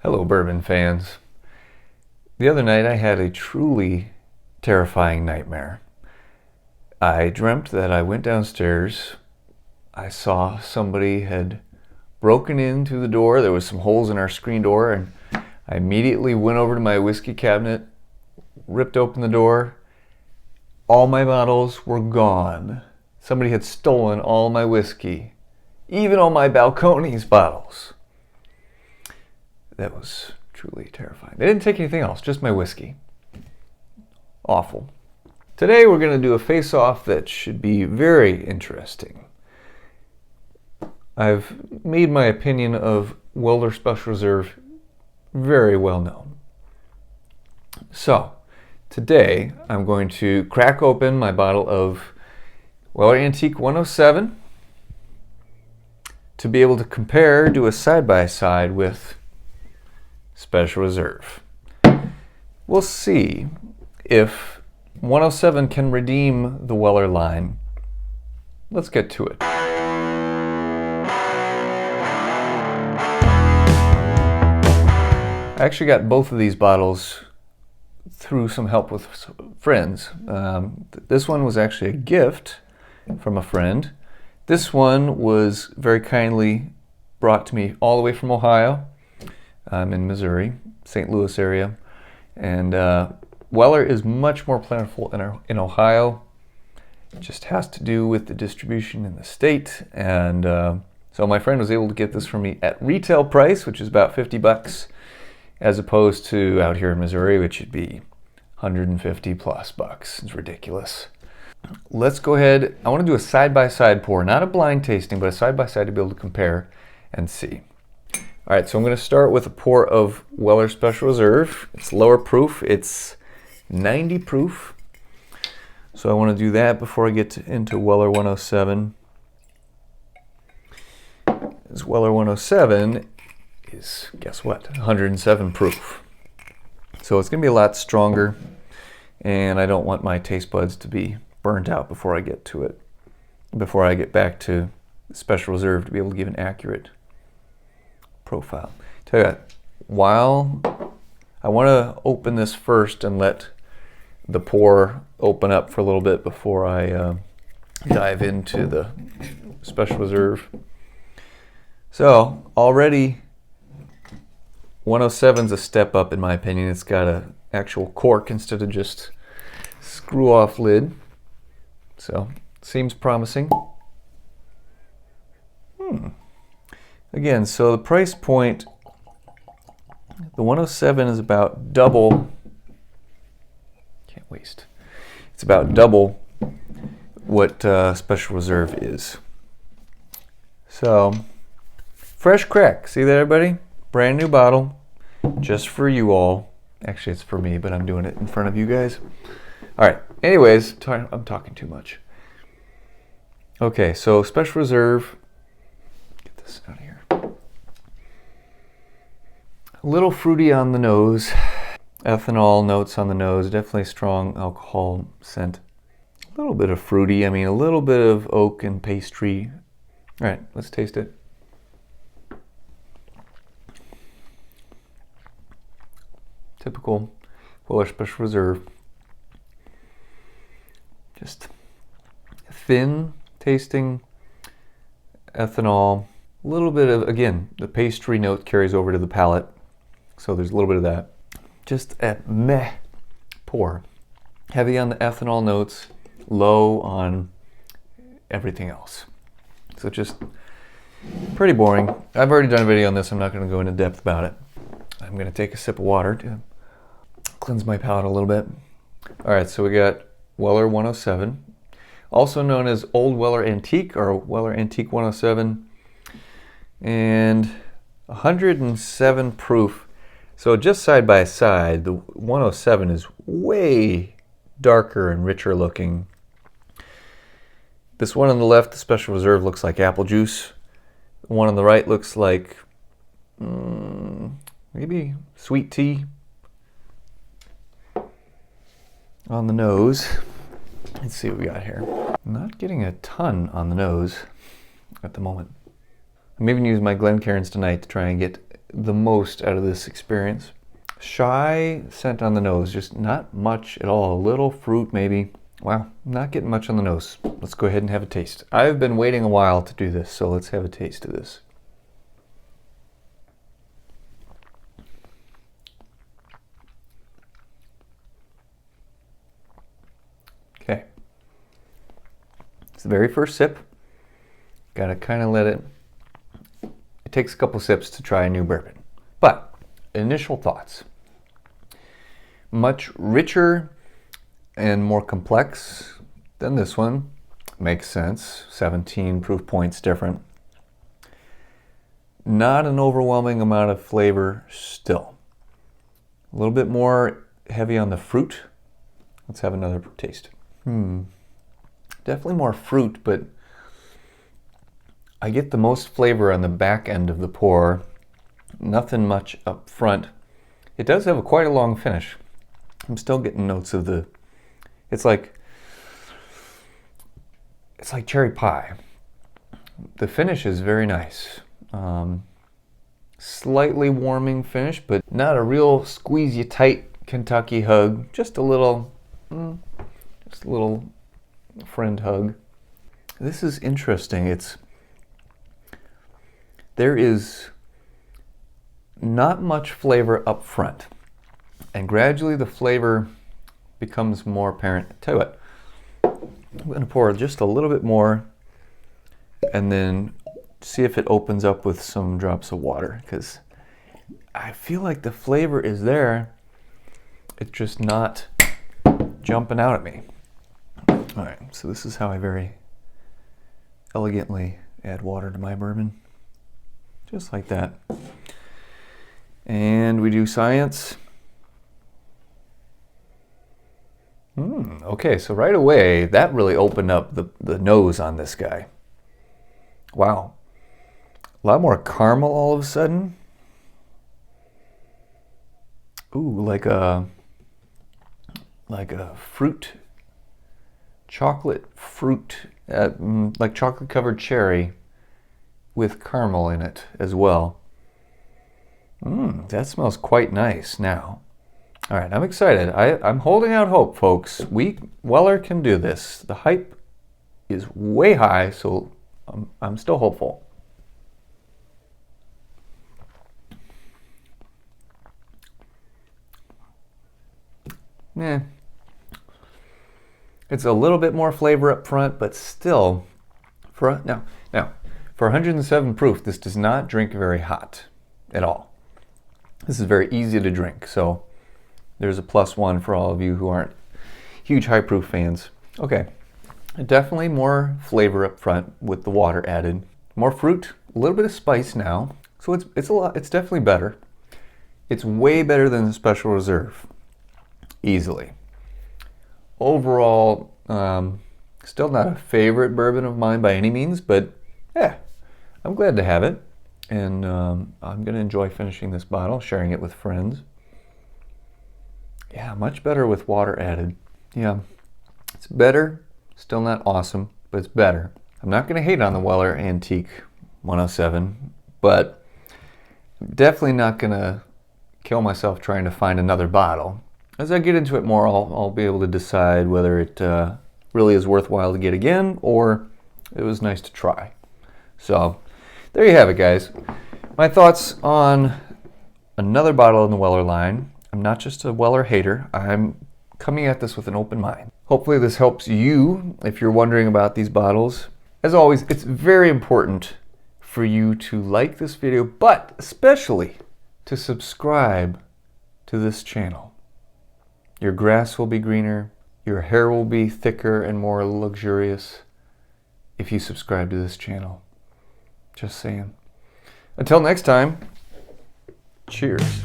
Hello, Bourbon fans. The other night I had a truly terrifying nightmare. I dreamt that I went downstairs. I saw somebody had broken into the door. There was some holes in our screen door, and I immediately went over to my whiskey cabinet, ripped open the door. All my bottles were gone. Somebody had stolen all my whiskey, even all my Balcones bottles. That was truly terrifying. They didn't take anything else, just my whiskey. Awful. Today we're going to do a face-off that should be very interesting. I've made my opinion of Weller Special Reserve very well known. So, today I'm going to crack open my bottle of Weller Antique 107 to be able to compare, do a side-by-side with Special Reserve. We'll see if 107 can redeem the Weller line. Let's get to it. I actually got both of these bottles through some help with friends. This one was actually a gift from a friend. This one was very kindly brought to me all the way from Ohio. I'm in Missouri, St. Louis area, and Weller is much more plentiful in Ohio. It just has to do with the distribution in the state, and so my friend was able to get this for me at retail price, which is about $50, as opposed to out here in Missouri, which would be 150 plus bucks. It's ridiculous. Let's go ahead. I want to do a side-by-side pour, not a blind tasting, but a side-by-side to be able to compare and see. All right, so I'm going to start with a pour of Weller Special Reserve. It's lower proof. It's 90 proof. So I want to do that before I get into Weller 107. This Weller 107 is, guess what, 107 proof. So it's going to be a lot stronger, and I don't want my taste buds to be burnt out before I get to it, before I get back to Special Reserve to be able to give an accurate profile. Tell you what, while I want to open this first and let the pour open up for a little bit before I dive into the Special Reserve. So already 107's a step up in my opinion. It's got an actual cork instead of just screw off lid. So seems promising. Again, so the price point, the 107 is about double, can't waste, it's about double what Special Reserve is. So, fresh crack, see that everybody? Brand new bottle, just for you all. Actually it's for me, but I'm doing it in front of you guys. Alright, anyways, I'm talking too much. Okay, so Special Reserve, get this out of here. A little fruity on the nose, ethanol notes on the nose, definitely strong alcohol scent. A little bit of fruity, I mean a little bit of oak and pastry. All right, let's taste it. Typical Weller Special Reserve. Just thin tasting ethanol. A little bit of, again, the pastry note carries over to the palate. So there's a little bit of that. Just a meh pour. Heavy on the ethanol notes, low on everything else. So just pretty boring. I've already done a video on this. I'm not going to go into depth about it. I'm going to take a sip of water to cleanse my palate a little bit. All right, so we got Weller 107, also known as Old Weller Antique or Weller Antique 107, and 107 proof. So just side by side, the 107 is way darker and richer looking. This one on the left, the Special Reserve, looks like apple juice. The one on the right looks like maybe sweet tea. On the nose, let's see what we got here. I'm not getting a ton on the nose at the moment. I'm even using my Glencairns tonight to try and get the most out of this experience. Shy scent on the nose, just not much at all. A little fruit maybe. Wow, not getting much on the nose. Let's go ahead and have a taste. I've been waiting a while to do this, so let's have a taste of this. Okay. It's the very first sip. Gotta kind of let it takes a couple sips to try a new bourbon. But initial thoughts. Much richer and more complex than this one. Makes sense. 17 proof points different. Not an overwhelming amount of flavor still. A little bit more heavy on the fruit. Let's have another taste. Definitely more fruit, but I get the most flavor on the back end of the pour. Nothing much up front. It does have quite a long finish. I'm still getting notes of the, it's like cherry pie. The finish is very nice. Slightly warming finish, but not a real squeeze you tight Kentucky hug. Just a little friend hug. This is interesting. There is not much flavor up front, and gradually the flavor becomes more apparent. Tell you what, I'm going to pour just a little bit more and then see if it opens up with some drops of water, because I feel like the flavor is there. It's just not jumping out at me. All right, so this is how I very elegantly add water to my bourbon. Just like that. And we do science. Okay, so right away, that really opened up the nose on this guy. Wow. A lot more caramel all of a sudden. Ooh, like a fruit, chocolate fruit, like chocolate covered cherry with caramel in it as well. That smells quite nice now. All right, I'm excited. I'm holding out hope, folks. Weller can do this. The hype is way high, so I'm still hopeful. It's a little bit more flavor up front, but still, for 107 proof, this does not drink very hot at all. This is very easy to drink, so there's a +1 for all of you who aren't huge high proof fans. Okay, definitely more flavor up front with the water added. More fruit, a little bit of spice now, so it's definitely better. It's way better than the Special Reserve, easily. Overall, still not a favorite bourbon of mine by any means, but yeah, I'm glad to have it. And I'm going to enjoy finishing this bottle, sharing it with friends. Yeah, much better with water added. Yeah, it's better. Still not awesome, but it's better. I'm not going to hate on the Weller Antique 107, but I'm definitely not going to kill myself trying to find another bottle. As I get into it more, I'll be able to decide whether it really is worthwhile to get again or it was nice to try. So there you have it, guys. My thoughts on another bottle in the Weller line. I'm not just a Weller hater. I'm coming at this with an open mind. Hopefully this helps you if you're wondering about these bottles. As always, it's very important for you to like this video, but especially to subscribe to this channel. Your grass will be greener, your hair will be thicker and more luxurious if you subscribe to this channel. Just saying. Until next time, cheers.